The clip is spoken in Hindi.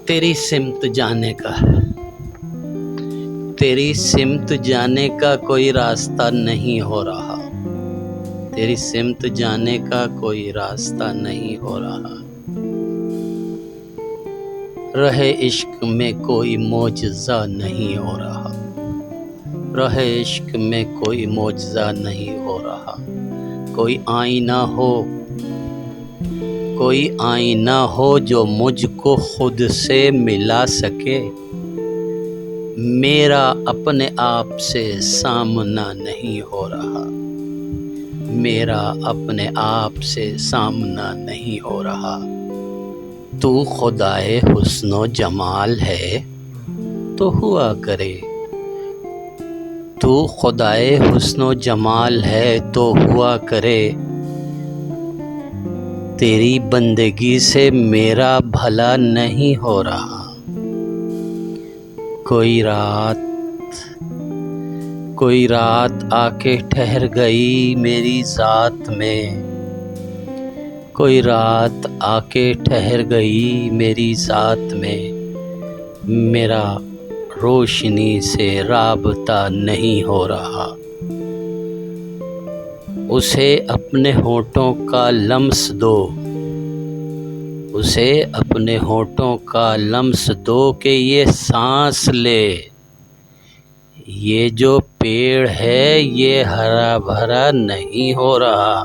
तेरी सिमत जाने का, तेरी सिमत जाने का कोई रास्ता नहीं हो रहा। तेरी सिमत जाने का कोई रास्ता नहीं हो रहा। रहे इश्क में कोई मौजज़ा नहीं हो रहा। रहे इश्क में कोई मौजज़ा नहीं हो रहा। कोई आईना हो, कोई आईना हो जो मुझको खुद से मिला सके। मेरा अपने आप से सामना नहीं हो रहा। मेरा अपने आप से सामना नहीं हो रहा। तू खुदाए हुस्नो जमाल है तो हुआ करे। तू खुदाए हुस्नो जमाल है तो हुआ करे। तेरी बंदगी से मेरा भला नहीं हो रहा। कोई रात आके ठहर गई मेरी ज़ात में। कोई रात आके ठहर गई मेरी ज़ात में। मेरा रोशनी से राबता नहीं हो रहा। उसे अपने होठों का लम्स दो। उसे अपने होठों का लम्स दो कि ये सांस ले। ये जो पेड़ है ये हरा भरा नहीं हो रहा।